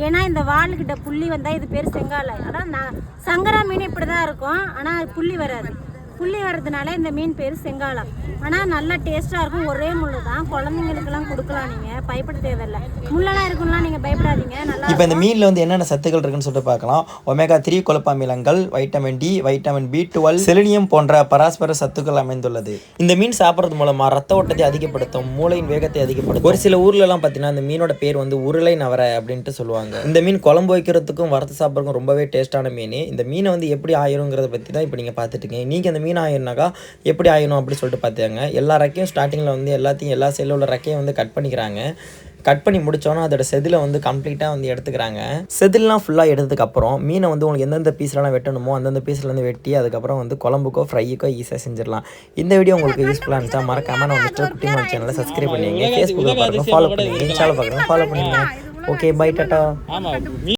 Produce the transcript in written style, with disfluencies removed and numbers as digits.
ஏன்னா இந்த வால்கிட்ட புள்ளி வந்தால் இது பேர் செங்காலை. அதான் சங்கரா மீன் இப்படி தான் இருக்கும், ஆனால் புள்ளி வராது. புள்ளி வர்றதுனால இந்த மீன் பேர் செங்காலம். ஆனால் நல்லா டேஸ்ட்டாக இருக்கும். ஒரே முள் தான், குழந்தைங்களுக்கெல்லாம் கொடுக்கலாம், நீங்கள் பயப்பட தேவையில்லை. முள்ளெல்லாம் இருக்குன்னா நீங்கள் பயப்படாதீங்க. நல்லா இப்போ இந்த மீனில் வந்து என்னென்ன சத்துக்கள் இருக்குன்னு சொல்லிட்டு பார்க்கலாம். omega-3 கொழுப்பு அமிலங்கள், vitamin D, vitamin B12, selenium போன்ற பராஸ்பர சத்துக்கள் அமைந்துள்ளது. இந்த மீன் சாப்பிட்றது மூலமாக ரத்த ஓட்டத்தை அதிகப்படுத்தும், மூளையின் வேகத்தை அதிகப்படுத்தும். ஒரு சில ஊர்லலாம் பார்த்தீங்கன்னா இந்த மீனோட பேர் வந்து உருளை நவரை அப்படின்ட்டு சொல்லுவாங்க. இந்த மீன் குழம்பு வைக்கிறதுக்கும் வறுத்து சாப்பிட்றதுக்கும் ரொம்பவே டேஸ்ட்டான மீன். இந்த மீனை வந்து எப்படி ஆயிருங்கிறத பற்றி தான் இப்போ நீங்கள் பார்த்துட்டுங்க. நீங்கள் அந்த மீன் ஆயிருனாக்கா எப்படி ஆயிரும் அப்படின்னு சொல்லிட்டு பார்த்தாங்க. எல்லா ரெக்கையும் ஸ்டார்டிங்கில் வந்து எல்லா சைடில் உள்ள ரெக்கையும் வந்து கட் பண்ணிக்கிறாங்க. கட் பண்ணி முடித்தோன்னா அதோட செதிலை வந்து கம்ப்ளீட்டாக வந்து எடுத்துக்கிறாங்க. செதிலாம் ஃபுல்லாக எடுத்ததுக்கப்புறம் மீனை வந்து உங்களுக்கு எந்தெந்த பீஸ்லாம் வெட்டணுமோ அந்தந்த பீஸ்லேருந்து வெட்டி அதுக்கப்புறம் வந்து குழம்புக்கோ ஃப்ரைக்கோ ஈஸியாக செஞ்சிடலாம். இந்த வீடியோ உங்களுக்கு யூஸ்ஃபுல்லாக இருந்துச்சா மறக்காமல் நம்ம மிஸ்டர் குட்டிமான் சேனலை சப்ஸ்கிரைப் பண்ணிங்க. ஃபேஸ்புக்கில் பாருங்கள், ஃபாலோ பண்ணுங்க. இன்ஸ்டாவில் பார்க்குறேன், ஃபாலோ பண்ணுங்க. Okay, bye, tata.